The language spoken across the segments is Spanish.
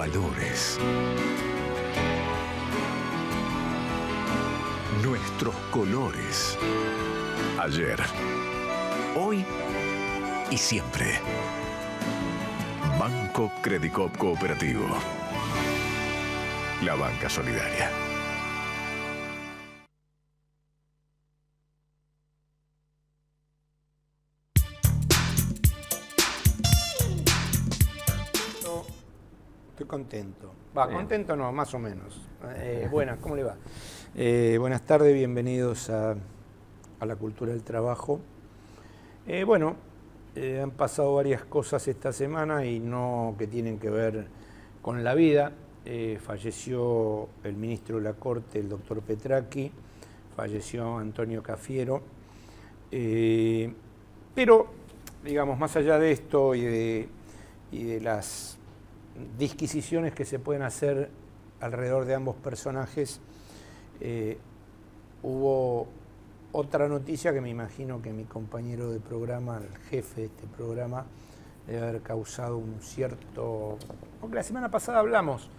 valores, nuestros colores. Ayer, hoy y siempre. Banco Credicop Cooperativo. La banca solidaria. Estoy contento. Contento no, más o menos. Buenas, ¿cómo le va? Buenas tardes, bienvenidos a la Cultura del Trabajo. Han pasado varias cosas esta semana y no que tienen que ver con la vida. Falleció el ministro de la Corte, el doctor Petracchi, falleció Antonio Cafiero. Pero, digamos, más allá de esto y de las disquisiciones que se pueden hacer alrededor de ambos personajes, hubo otra noticia que me imagino que mi compañero de programa, el jefe de este programa, debe haber causado un cierto... Porque la semana pasada hablamos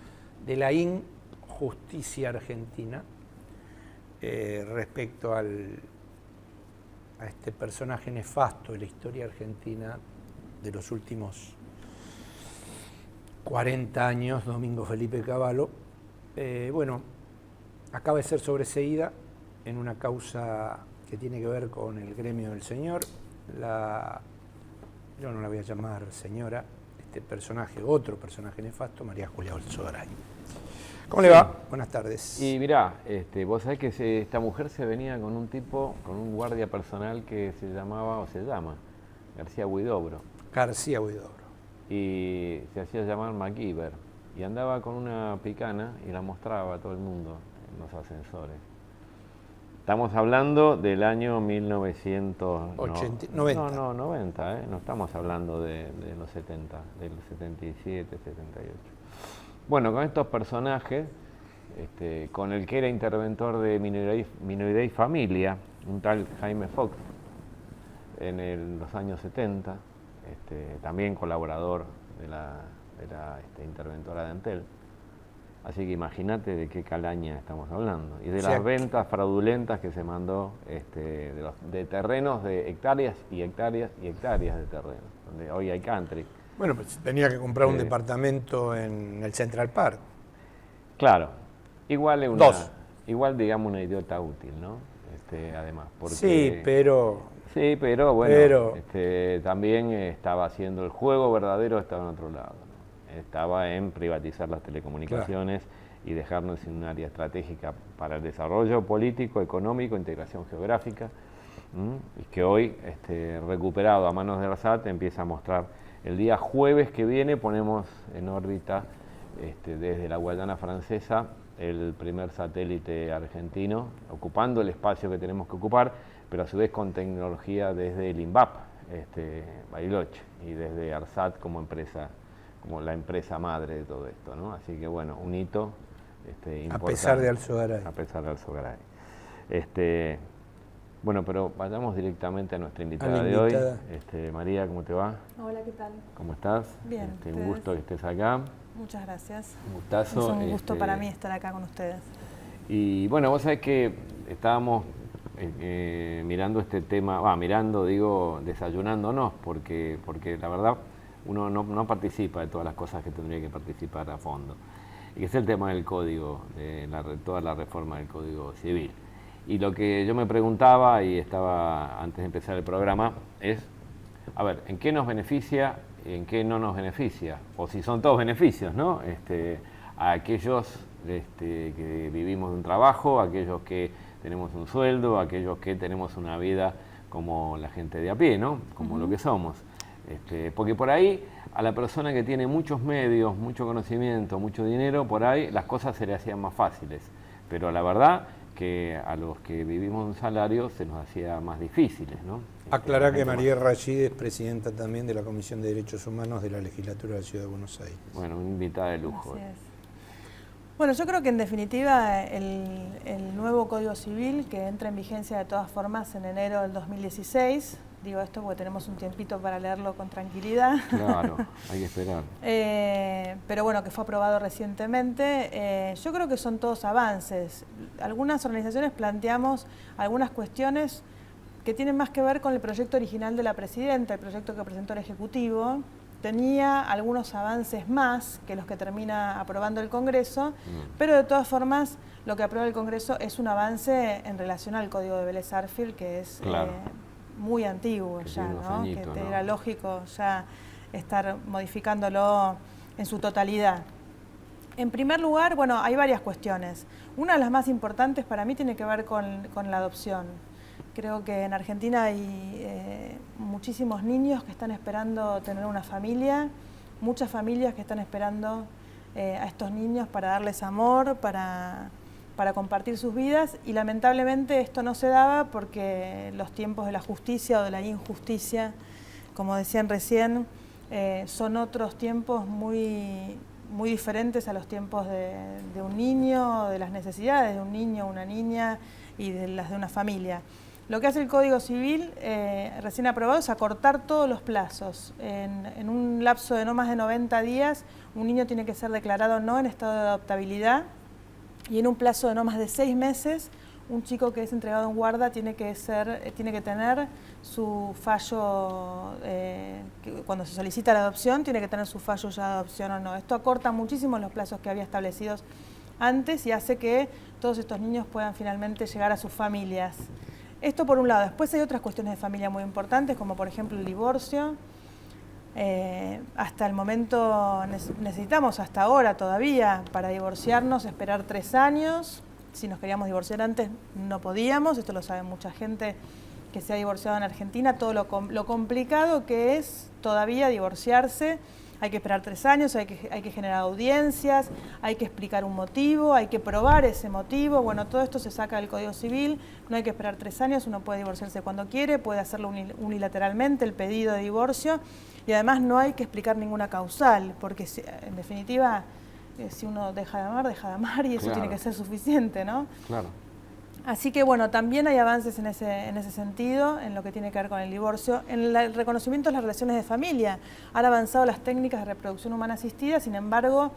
de la injusticia argentina respecto a este personaje nefasto de la historia argentina de los últimos 40 años, Domingo Felipe Cavallo. Acaba de ser sobreseída en una causa que tiene que ver con el gremio del señor. Yo no la voy a llamar señora, otro personaje nefasto, María Julia Alzogaray. ¿Cómo le va? Buenas tardes. Y mirá, vos sabés que esta mujer se venía con un guardia personal que se llama García Huidobro. García Huidobro. Y se hacía llamar MacGyver. Y andaba con una picana y la mostraba a todo el mundo en los ascensores. Estamos hablando del año 1990. No, 90, no estamos hablando de los 70, del 77, 78. Bueno, con estos personajes, con el que era interventor de Minoridad y Familia, un tal Jaime Fox, en los años 70, también colaborador de la interventora de Antel. Así que imagínate de qué calaña estamos hablando. Y de las ventas fraudulentas que se mandó de terrenos de hectáreas y hectáreas y hectáreas de terrenos, donde hoy hay country. Bueno, pues tenía que comprar un departamento en el Central Park. Claro. Igual digamos una idiota útil, ¿no? Además. Porque, sí, pero bueno, también estaba haciendo el juego verdadero, estaba en otro lado, ¿no? Estaba en privatizar las telecomunicaciones, claro, y dejarnos en un área estratégica para el desarrollo político, económico, integración geográfica, y que hoy, recuperado a manos de ARSAT, empieza a mostrar. El día jueves que viene ponemos en órbita desde la Guayana Francesa el primer satélite argentino, ocupando el espacio que tenemos que ocupar, pero a su vez con tecnología desde el INVAP, Bariloche, y desde ARSAT como la empresa madre de todo esto, ¿no? Así que bueno, un hito importante. A pesar de Alzogaray. A pesar de Alzogaray. Bueno, pero vayamos directamente a nuestra invitada de hoy. María, ¿cómo te va? Hola, ¿qué tal? ¿Cómo estás? Bien. Un gusto que estés acá. Muchas gracias. Un gustazo. Es un gusto para mí estar acá con ustedes. Y bueno, vos sabés que estábamos mirando este tema, desayunándonos, porque la verdad uno no participa de todas las cosas que tendría que participar a fondo. Y que es el tema del código, toda la reforma del Código Civil. Y lo que yo me preguntaba, y estaba antes de empezar el programa, es, a ver, ¿en qué nos beneficia y en qué no nos beneficia? O si son todos beneficios, ¿no? A aquellos que vivimos de un trabajo, a aquellos que tenemos un sueldo, a aquellos que tenemos una vida como la gente de a pie, ¿no? Como lo que somos. Porque por ahí, a la persona que tiene muchos medios, mucho conocimiento, mucho dinero, por ahí las cosas se le hacían más fáciles. Pero la verdad que a los que vivimos un salario se nos hacía más difíciles, ¿no? Aclará que María Rachid es presidenta también de la Comisión de Derechos Humanos de la Legislatura de la Ciudad de Buenos Aires. Bueno, una invitada de lujo. Así es. Bueno, yo creo que en definitiva el nuevo Código Civil, que entra en vigencia de todas formas en enero del 2016, Digo esto porque tenemos un tiempito para leerlo con tranquilidad. Claro, hay que esperar. Pero bueno, que fue aprobado recientemente. Yo creo que son todos avances. Algunas organizaciones planteamos algunas cuestiones que tienen más que ver con el proyecto original de la presidenta, el proyecto que presentó el Ejecutivo. Tenía algunos avances más que los que termina aprobando el Congreso, pero de todas formas lo que aprueba el Congreso es un avance en relación al Código de Vélez-Sarsfield, que es muy antiguo ya, ¿no? Que era lógico ya estar modificándolo en su totalidad. En primer lugar, bueno, hay varias cuestiones. Una de las más importantes para mí tiene que ver con la adopción. Creo que en Argentina hay muchísimos niños que están esperando tener una familia, muchas familias que están esperando a estos niños para darles amor, para compartir sus vidas, y lamentablemente esto no se daba porque los tiempos de la justicia o de la injusticia, como decían recién, son otros tiempos muy diferentes a los tiempos de un niño, de las necesidades de un niño, una niña y de las de una familia. Lo que hace el Código Civil, recién aprobado, es acortar todos los plazos. En un lapso de no más de 90 días, un niño tiene que ser declarado no en estado de adoptabilidad, y en un plazo de no más de 6 meses, un chico que es entregado en guarda tiene que tener su fallo, cuando se solicita la adopción, tiene que tener su fallo ya de adopción o no. Esto acorta muchísimo los plazos que había establecidos antes y hace que todos estos niños puedan finalmente llegar a sus familias. Esto por un lado. Después hay otras cuestiones de familia muy importantes, como por ejemplo el divorcio. Hasta el momento necesitamos, hasta ahora todavía, para divorciarnos, esperar 3 años. Si nos queríamos divorciar antes, no podíamos. Esto lo sabe mucha gente que se ha divorciado en Argentina. Todo lo complicado que es todavía divorciarse. Hay que esperar 3 años, hay que generar audiencias, hay que explicar un motivo, hay que probar ese motivo. Bueno, todo esto se saca del Código Civil, no hay que esperar 3 años, uno puede divorciarse cuando quiere, puede hacerlo unilateralmente, el pedido de divorcio, y además no hay que explicar ninguna causal, porque en definitiva, si uno deja de amar y eso tiene que ser suficiente, ¿no? Claro. Así que bueno, también hay avances en ese sentido, en lo que tiene que ver con el divorcio. En el reconocimiento de las relaciones de familia, han avanzado las técnicas de reproducción humana asistida, sin embargo,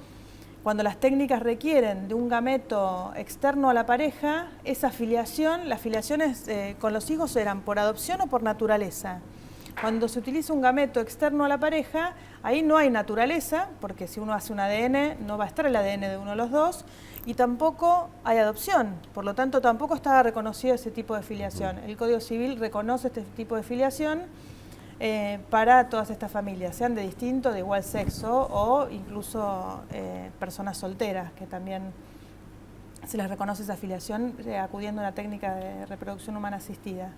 cuando las técnicas requieren de un gameto externo a la pareja, esa filiación, las filiaciones con los hijos eran por adopción o por naturaleza. Cuando se utiliza un gameto externo a la pareja, ahí no hay naturaleza, porque si uno hace un ADN, no va a estar el ADN de uno de los dos, y tampoco hay adopción, por lo tanto tampoco estaba reconocido ese tipo de filiación. El Código Civil reconoce este tipo de filiación para todas estas familias, sean de distinto, de igual sexo o incluso personas solteras, que también se les reconoce esa filiación acudiendo a una técnica de reproducción humana asistida.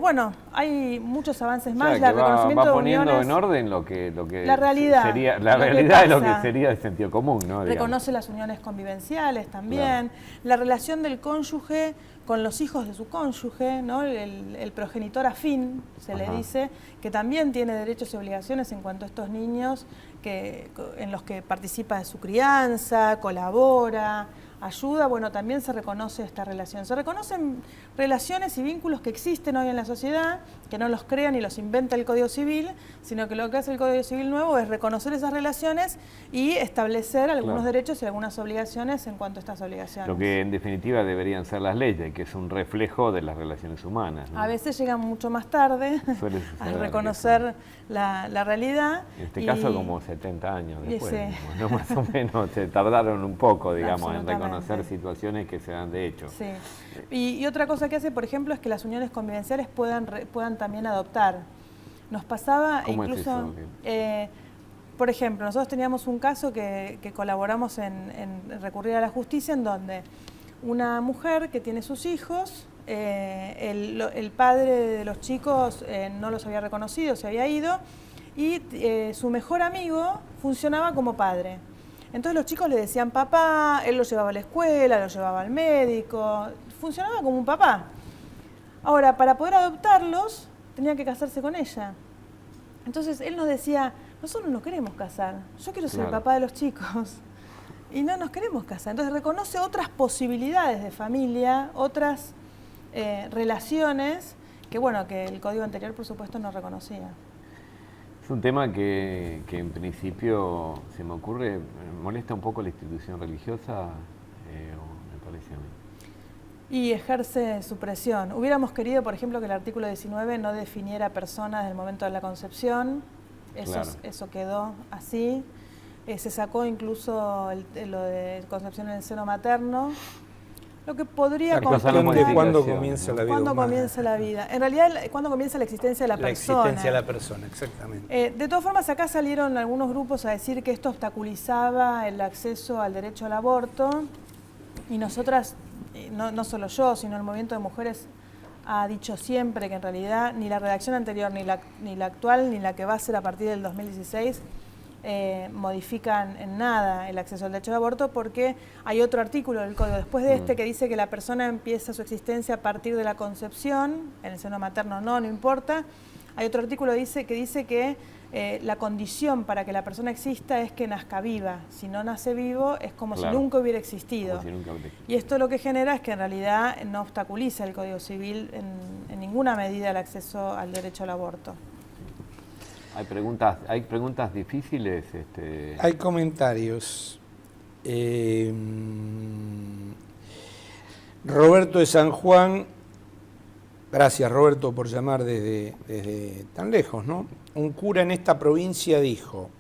Bueno, hay muchos avances más. Va poniendo de uniones, en orden lo que la realidad, sería la realidad de lo que sería el sentido común, ¿no? Reconoce las uniones convivenciales también, la relación del cónyuge con los hijos de su cónyuge, ¿no? El progenitor afín, se le dice, que también tiene derechos y obligaciones en cuanto a estos niños en los que participa de su crianza, colabora, ayuda. Bueno, también se reconoce esta relación. Se reconocen relaciones y vínculos que existen hoy en la sociedad, que no los crea ni los inventa el Código Civil, sino que lo que hace el Código Civil nuevo es reconocer esas relaciones y establecer algunos derechos y algunas obligaciones en cuanto a estas obligaciones. Lo que en definitiva deberían ser las leyes, que es un reflejo de las relaciones humanas, ¿no? A veces llegan mucho más tarde a reconocer la realidad. En este caso como 70 años después, ¿no? Más o menos se tardaron un poco, digamos, en reconocer situaciones que se dan de hecho. Sí. Y otra cosa que hace, por ejemplo, es que las uniones convivenciales puedan también adoptar. Nos pasaba incluso, por ejemplo, nosotros teníamos un caso que colaboramos en recurrir a la justicia, en donde una mujer que tiene sus hijos, el padre de los chicos no los había reconocido, se había ido, y su mejor amigo funcionaba como padre. Entonces los chicos le decían papá, él los llevaba a la escuela, los llevaba al médico, funcionaba como un papá. Ahora, para poder adoptarlos, tenía que casarse con ella. Entonces él nos decía, nosotros no nos queremos casar, yo quiero ser el papá de los chicos. Y no nos queremos casar. Entonces reconoce otras posibilidades de familia, otras relaciones bueno, que el código anterior, por supuesto, no reconocía. Es un tema que en principio se me ocurre, molesta un poco la institución religiosa, me parece a mí. Y ejerce su presión. Hubiéramos querido, por ejemplo, que el artículo 19 no definiera persona desde el momento de la concepción. Eso quedó así. Se sacó incluso lo de concepción en el seno materno. Lo que podría complementar cuándo comienza la vida. ¿Cuándo comienza la vida? En realidad, ¿cuándo comienza la existencia de la persona? La existencia de la persona, exactamente. De todas formas, acá salieron algunos grupos a decir que esto obstaculizaba el acceso al derecho al aborto. Y nosotras, no solo yo, sino el movimiento de mujeres ha dicho siempre que en realidad ni la redacción anterior, ni la actual, ni la que va a ser a partir del 2016, modifican en nada el acceso al derecho al aborto, porque hay otro artículo del Código después de este que dice que la persona empieza su existencia a partir de la concepción, en el seno materno no importa. Hay otro artículo que dice que la condición para que la persona exista es que nazca viva. Si no nace vivo es como si nunca hubiera existido. Y esto lo que genera es que en realidad no obstaculiza el Código Civil en ninguna medida el acceso al derecho al aborto. Hay preguntas difíciles. Hay comentarios. Roberto de San Juan, gracias Roberto por llamar desde tan lejos, ¿no? Un cura en esta provincia dijo: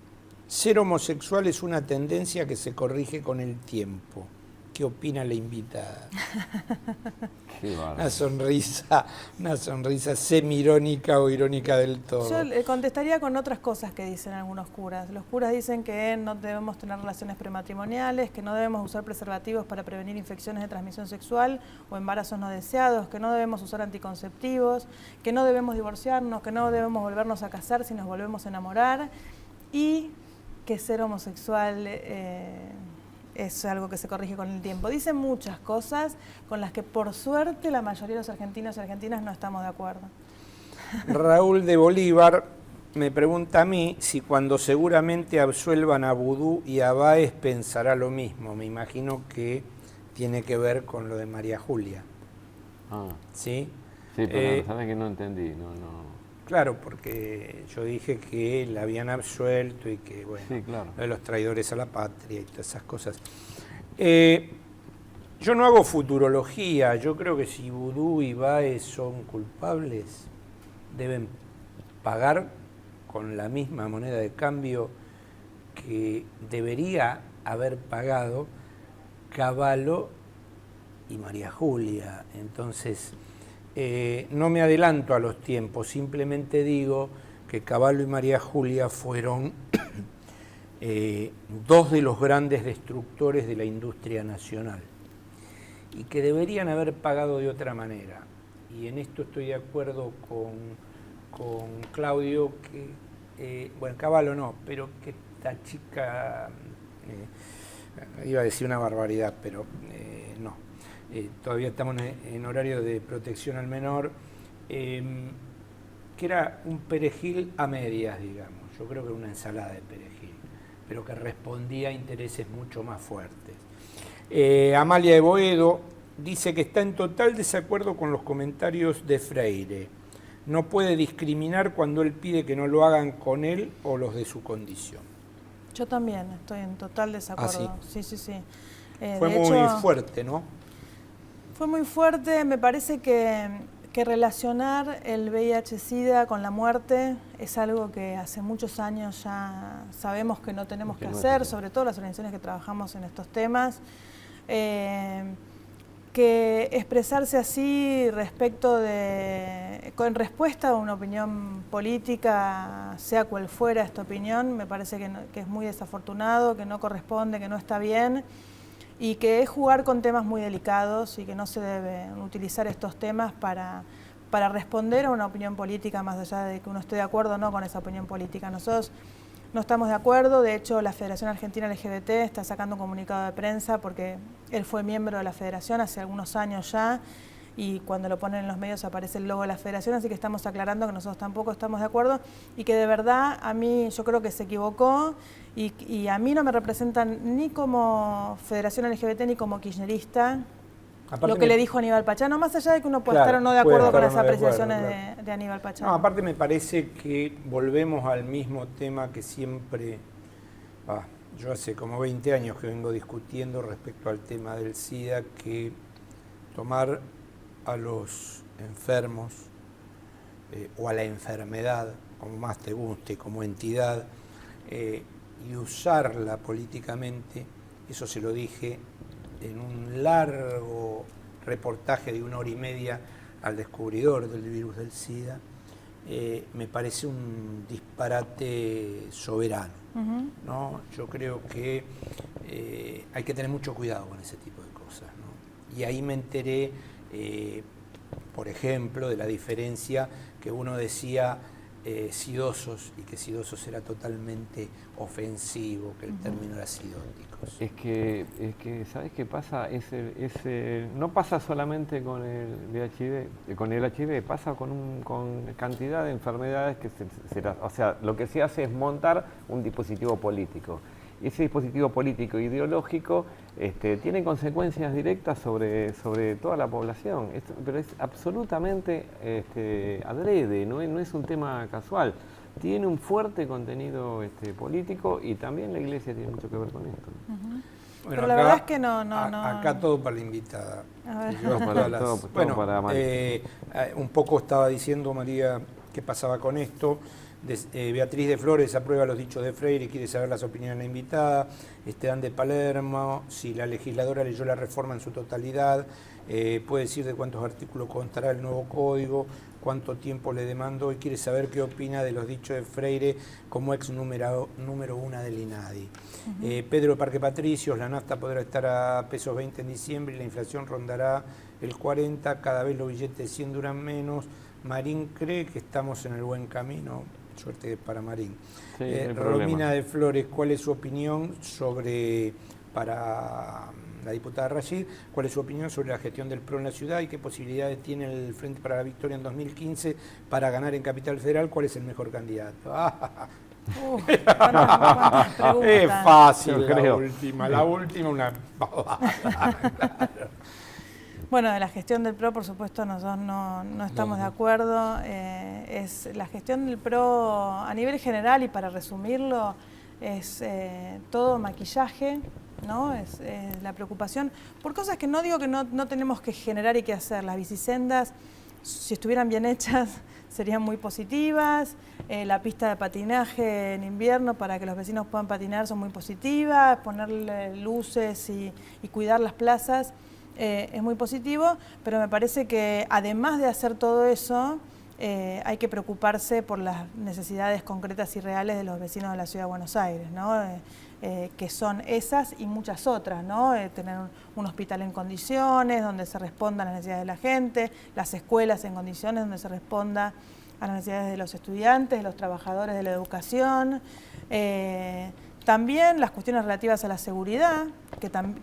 ser homosexual es una tendencia que se corrige con el tiempo. ¿Qué opina la invitada? Una sonrisa semi-irónica o irónica del todo. Yo le contestaría con otras cosas que dicen algunos curas. Los curas dicen que no debemos tener relaciones prematrimoniales, que no debemos usar preservativos para prevenir infecciones de transmisión sexual o embarazos no deseados, que no debemos usar anticonceptivos, que no debemos divorciarnos, que no debemos volvernos a casar si nos volvemos a enamorar, y que ser homosexual es algo que se corrige con el tiempo. Dicen muchas cosas con las que por suerte la mayoría de los argentinos y argentinas no estamos de acuerdo. Raúl de Bolívar me pregunta a mí si cuando seguramente absuelvan a Vudú y a Báez pensará lo mismo. Me imagino que tiene que ver con lo de María Julia. ¿Sí? Sí, pero sabes que no entendí. Claro, porque yo dije que la habían absuelto y que, bueno, sí, claro, lo de los traidores a la patria y todas esas cosas. Yo no hago futurología. Yo creo que si Vudú y Báez son culpables, deben pagar con la misma moneda de cambio que debería haber pagado Cavallo y María Julia. Entonces, no me adelanto a los tiempos, simplemente digo que Cavallo y María Julia fueron dos de los grandes destructores de la industria nacional y que deberían haber pagado de otra manera. Y en esto estoy de acuerdo con Claudio, que, bueno, Cavallo no, pero que esta chica, iba a decir una barbaridad, pero no. Todavía estamos en horario de protección al menor, que era un perejil a medias, digamos. Yo creo que era una ensalada de perejil, pero que respondía a intereses mucho más fuertes. Amalia de Boedo dice que está en total desacuerdo con los comentarios de Freire. No puede discriminar cuando él pide que no lo hagan con él o los de su condición. Yo también estoy en total desacuerdo. ¿Ah, sí? Sí. Fue muy fuerte, ¿no? Fue muy fuerte. Me parece que relacionar el VIH-Sida con la muerte es algo que hace muchos años ya sabemos que no tenemos que hacer, sobre todo las organizaciones que trabajamos en estos temas. Que expresarse así con respuesta a una opinión política, sea cual fuera esta opinión, me parece que es muy desafortunado, que no corresponde, que no está bien, y que es jugar con temas muy delicados y que no se deben utilizar estos temas para responder a una opinión política, más allá de que uno esté de acuerdo o no con esa opinión política. Nosotros no estamos de acuerdo. De hecho, la Federación Argentina LGBT está sacando un comunicado de prensa porque él fue miembro de la Federación hace algunos años ya, y cuando lo ponen en los medios aparece el logo de la Federación, así que estamos aclarando que nosotros tampoco estamos de acuerdo y que de verdad yo creo que se equivocó y a mí no me representan ni como Federación LGBT ni como kirchnerista Aparte lo que le dijo Aníbal Pachano, más allá de que uno pueda Claro, estar o no de puede acuerdo con estar o las no de acuerdo, apreciaciones de Aníbal Pachano. No, aparte me parece que volvemos al mismo tema que siempre, yo hace como 20 años que vengo discutiendo respecto al tema del SIDA, que tomar a los enfermos o a la enfermedad, como más te guste, como entidad, y usarla políticamente, eso se lo dije en un largo reportaje de 1 hora y media al descubridor del virus del SIDA, me parece un disparate soberano. ¿No? Yo creo que hay que tener mucho cuidado con ese tipo de cosas, ¿no? Y ahí me enteré, por ejemplo, de la diferencia que uno decía sidosos, y que sidosos era totalmente ofensivo, que el término era sidóticos. Es que ¿sabes qué pasa? No pasa solamente con el HIV, pasa con cantidad de enfermedades que o sea, lo que se hace es montar un dispositivo político. Ese dispositivo político ideológico tiene consecuencias directas sobre toda la población, pero es absolutamente adrede, no es un tema casual. Tiene un fuerte contenido político, y también la Iglesia tiene mucho que ver con esto. Bueno, pero la verdad es que no. Acá todo para la invitada. Todo para María. Un poco estaba diciendo María qué pasaba con esto. Beatriz de Flores aprueba los dichos de Freire y quiere saber las opiniones de la invitada. Esteban de Palermo, si la legisladora leyó la reforma en su totalidad, puede decir de cuántos artículos constará el nuevo código, cuánto tiempo le demandó, y quiere saber qué opina de los dichos de Freire como ex número 1 del INADI. Pedro Parque Patricios, la nafta podrá estar a pesos 20 en diciembre y la inflación rondará el 40, cada vez los billetes de 100 duran menos. Marín cree que estamos en el buen camino. Suerte para Marín. Sí, Romina de Flores, ¿cuál es su opinión para la diputada Rashid, cuál es su opinión sobre la gestión del PRO en la ciudad y qué posibilidades tiene el Frente para la Victoria en 2015 para ganar en Capital Federal? ¿Cuál es el mejor candidato? Es fácil la última una babada. Bueno, de la gestión del PRO, por supuesto, nosotros no estamos de acuerdo. Es la gestión del PRO a nivel general, y para resumirlo, es todo maquillaje, ¿no? Es la preocupación por cosas que no digo que no tenemos que generar y que hacer. Las bicisendas, si estuvieran bien hechas, serían muy positivas. La pista de patinaje en invierno para que los vecinos puedan patinar son muy positivas. Ponerle luces y cuidar las plazas es muy positivo, pero me parece que además de hacer todo eso, hay que preocuparse por las necesidades concretas y reales de los vecinos de la Ciudad de Buenos Aires, ¿no? Que son esas y muchas otras, ¿no? Tener un hospital en condiciones, donde se responda a las necesidades de la gente, las escuelas en condiciones, donde se responda a las necesidades de los estudiantes, de los trabajadores de la educación. También las cuestiones relativas a la seguridad,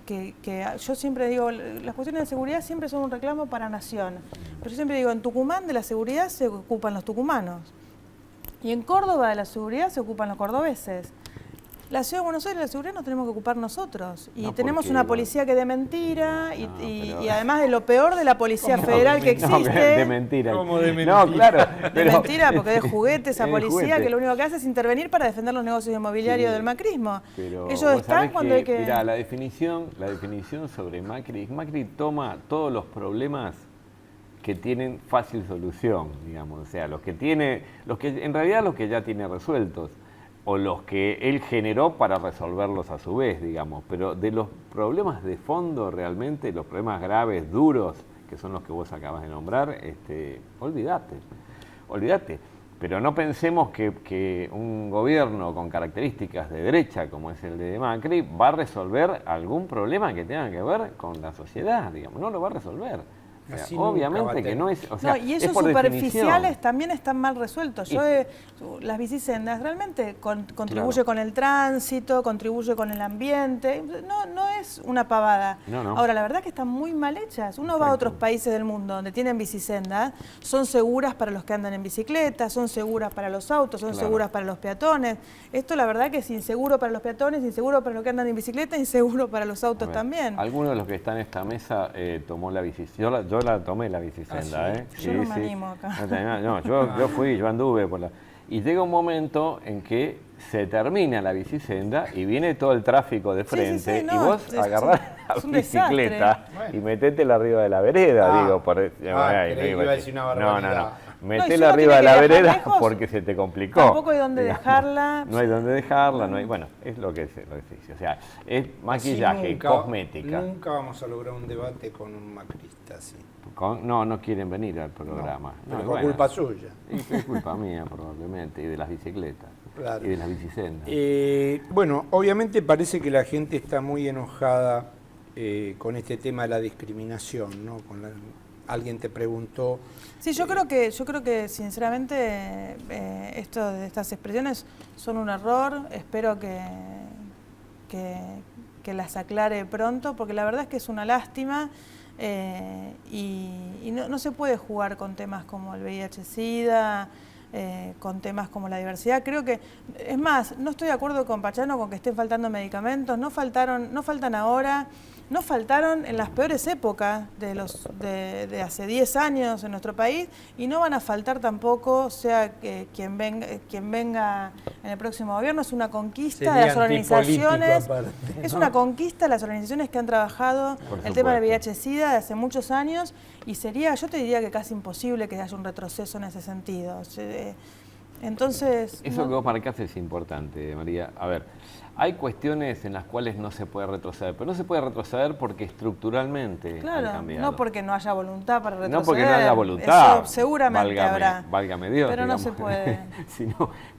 que yo siempre digo, las cuestiones de seguridad siempre son un reclamo para Nación. Pero yo siempre digo, en Tucumán de la seguridad se ocupan los tucumanos. Y en Córdoba de la seguridad se ocupan los cordobeses. La Ciudad de Buenos Aires, la seguridad nos tenemos que ocupar nosotros. Y tenemos una policía que de mentira, y además de lo peor de la Policía Federal que existe. De mentira. ¿Cómo de mentira? No, claro. De mentira, porque es de juguete esa policía juguete. que lo único que hace es intervenir para defender los negocios inmobiliarios del macrismo. Pero ellos están cuando hay que... Mirá, la definición sobre Macri toma todos los problemas que tienen fácil solución, digamos. O sea, los que en realidad los que ya tiene resueltos, o los que él generó para resolverlos a su vez, digamos. Pero de los problemas de fondo realmente, los problemas graves, duros, que son los que vos acabas de nombrar, olvídate. Pero no pensemos que un gobierno con características de derecha, como es el de Macri, va a resolver algún problema que tenga que ver con la sociedad, digamos. No lo va a resolver. O sea, Así nunca va a obviamente que tener. no es, o sea, No, y es esos por superficiales definición. también están mal resueltos. Las bicisendas realmente contribuye Claro. con el tránsito, contribuye con el ambiente. No es una pavada. No, no. Ahora, la verdad que están muy mal hechas. Uno va a Exacto. otros países del mundo donde tienen bicisendas, son seguras para los que andan en bicicleta, son seguras para los autos, son Claro. seguras para los peatones. Esto la verdad que es inseguro para los peatones, inseguro para los que andan en bicicleta, inseguro para los A autos ver, también. Alguno de los que está en esta mesa tomó la bicicleta. Yo la tomé la bicicenda, ¿Ah, sí? ¿eh? Yo no me animo acá. Yo fui, yo anduve por la... Y llega un momento en que se termina la bicicenda y viene todo el tráfico de Sí, sí, frente sí, no, y vos es agarrás es la un bicicleta desastre. y metétela arriba de la vereda, digo. creí que iba a decir una barbaridad. No. y Metéla si uno arriba de tiene la que viajar vereda lejos, porque se te complicó. tampoco hay dónde digamos. dejarla. No hay dónde dejarla, no hay... Bueno, es lo que se dice. O sea, es Así maquillaje, cosmética. Nunca vamos a lograr un debate con un macrista así. No quieren venir al programa. Pero No, fue bueno, culpa suya. y es culpa mía probablemente, y de las bicicletas, Claro. y de las bicisendas. Bueno, obviamente parece que la gente está muy enojada con este tema de la discriminación, ¿no? Alguien te preguntó. Sí, yo creo que sinceramente estas expresiones son un error. Espero que las aclare pronto, porque la verdad es que es una lástima y no se puede jugar con temas como el VIH-Sida, con temas como la diversidad. Creo que, es más, no estoy de acuerdo con Pachano con que estén faltando medicamentos, no faltan ahora, no faltaron en las peores épocas de hace 10 años en nuestro país y no van a faltar tampoco, sea quien venga en el próximo gobierno. Es una conquista de las organizaciones, es una conquista de las organizaciones que han trabajado el tema del VIH-Sida de hace muchos años y sería, yo te diría que casi imposible que haya un retroceso en ese sentido. Entonces... Eso que vos marcás es importante, María. A ver, hay cuestiones en las cuales no se puede retroceder, pero no se puede retroceder porque estructuralmente han cambiado. No porque no haya voluntad para retroceder. No porque no haya voluntad. Eso seguramente habrá. Válgame Dios. Pero digamos. no se puede.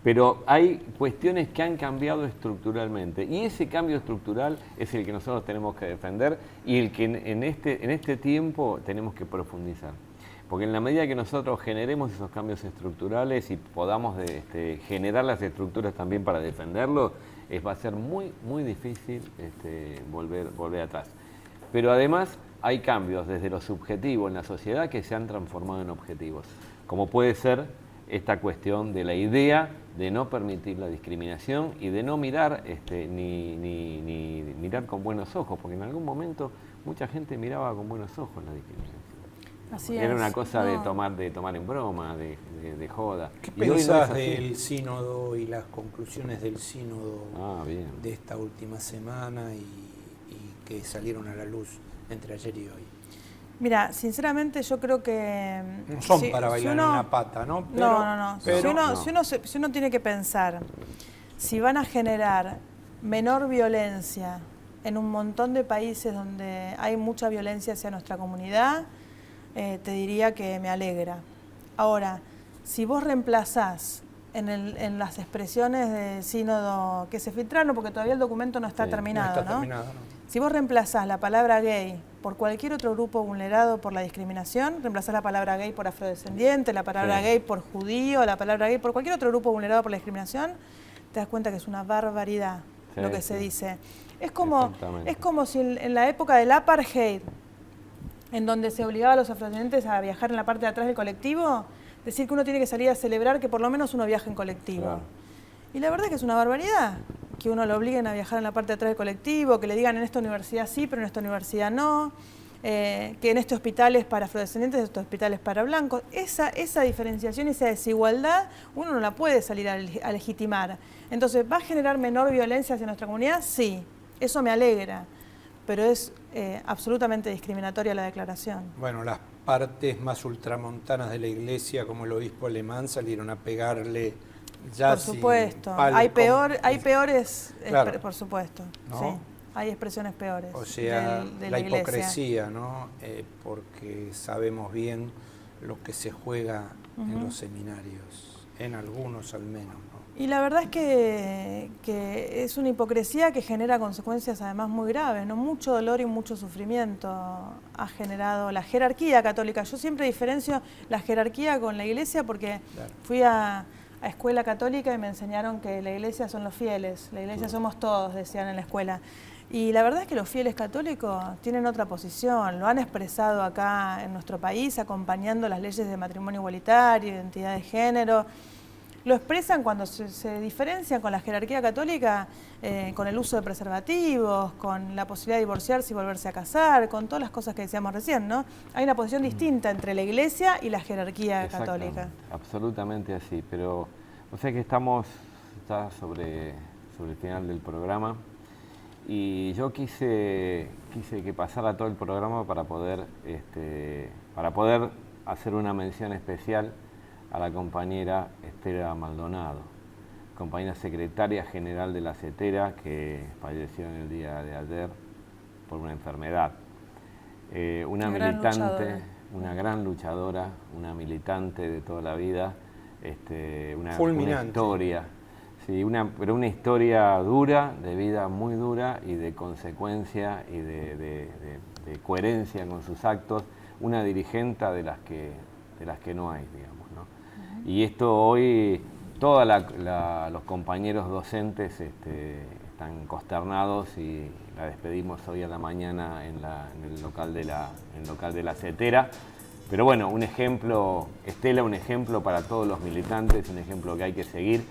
Pero hay cuestiones que han cambiado estructuralmente y ese cambio estructural es el que nosotros tenemos que defender y el que en este tiempo tenemos que profundizar. Porque en la medida que nosotros generemos esos cambios estructurales y podamos generar las estructuras también para defenderlo, va a ser muy, muy difícil volver atrás. Pero además hay cambios desde lo subjetivo en la sociedad que se han transformado en objetivos, como puede ser esta cuestión de la idea de no permitir la discriminación y de no mirar ni mirar con buenos ojos, porque en algún momento mucha gente miraba con buenos ojos la discriminación. Así Era es. una cosa de tomar en broma, de joda. ¿Qué Y hoy no es pensás así. del sínodo y las conclusiones del sínodo Bien. de esta última semana y que salieron a la luz entre ayer y hoy? Mira, sinceramente yo creo que... No son para bailar en una pata, ¿no? No. Pero, Si uno tiene que pensar, si van a generar menor violencia en un montón de países donde hay mucha violencia hacia nuestra comunidad, te diría que me alegra. Ahora, si vos reemplazás en las expresiones del sínodo que se filtraron, porque todavía el documento no está terminado, ¿no? Si vos reemplazás la palabra gay por cualquier otro grupo vulnerado por la discriminación, reemplazás la palabra gay por afrodescendiente, la palabra gay por judío, la palabra gay por cualquier otro grupo vulnerado por la discriminación, te das cuenta que es una barbaridad lo que se dice. Es como si en la época del apartheid, en donde se obligaba a los afrodescendientes a viajar en la parte de atrás del colectivo, decir que uno tiene que salir a celebrar que por lo menos uno viaje en colectivo. Claro. Y la verdad es que es una barbaridad que uno lo obliguen a viajar en la parte de atrás del colectivo, que le digan en esta universidad sí, pero en esta universidad no, que en este hospital es para afrodescendientes, en este hospital es para blancos. Esa diferenciación, esa desigualdad, uno no la puede salir a legitimar. Entonces, ¿va a generar menor violencia hacia nuestra comunidad? Sí, eso me alegra, pero es absolutamente discriminatoria la declaración. Bueno, las partes más ultramontanas de la iglesia, como el obispo alemán, salieron a pegarle ya. Por supuesto, hay peores, claro. por supuesto, ¿no? sí, hay expresiones peores. O sea, de la iglesia. hipocresía, ¿no? Porque sabemos bien lo que se juega en los seminarios, en algunos al menos, ¿no? Y la verdad es que es una hipocresía que genera consecuencias además muy graves, ¿no? Mucho dolor y mucho sufrimiento ha generado la jerarquía católica. Yo siempre diferencio la jerarquía con la iglesia porque fui a escuela católica y me enseñaron que la iglesia son los fieles, la iglesia somos todos, decían en la escuela. Y la verdad es que los fieles católicos tienen otra posición, lo han expresado acá en nuestro país, acompañando las leyes de matrimonio igualitario, identidad de género. Lo expresan cuando se diferencian con la jerarquía católica, con el uso de preservativos, con la posibilidad de divorciarse y volverse a casar, con todas las cosas que decíamos recién, ¿no? Hay una posición distinta entre la iglesia y la jerarquía católica. Absolutamente así, pero o sea que estamos ya sobre el final del programa y yo quise que pasara todo el programa para poder hacer una mención especial a la compañera Estela Maldonado, compañera secretaria general de la CETERA, que falleció en el día de ayer por una enfermedad. Una militante, una gran luchadora, una militante de toda la vida, una historia, sí, pero una historia dura, de vida muy dura y de consecuencia y de coherencia con sus actos, una dirigente de las que no hay, digamos, ¿no? Y esto hoy, todos los compañeros docentes están consternados y la despedimos hoy a la mañana en el local de la CETERA. Pero bueno, un ejemplo, Estela, un ejemplo para todos los militantes, un ejemplo que hay que seguir,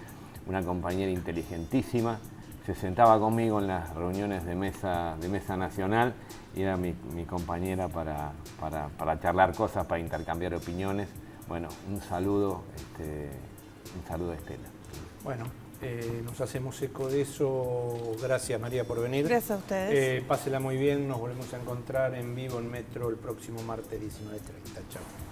una compañera inteligentísima, se sentaba conmigo en las reuniones de mesa nacional y era mi compañera para charlar cosas, para intercambiar opiniones. Bueno, un saludo a Estela. Bueno, nos hacemos eco de eso. Gracias, María, por venir. Gracias a ustedes. Pásela muy bien, nos volvemos a encontrar en vivo en Metro el próximo martes 19:30. Chao.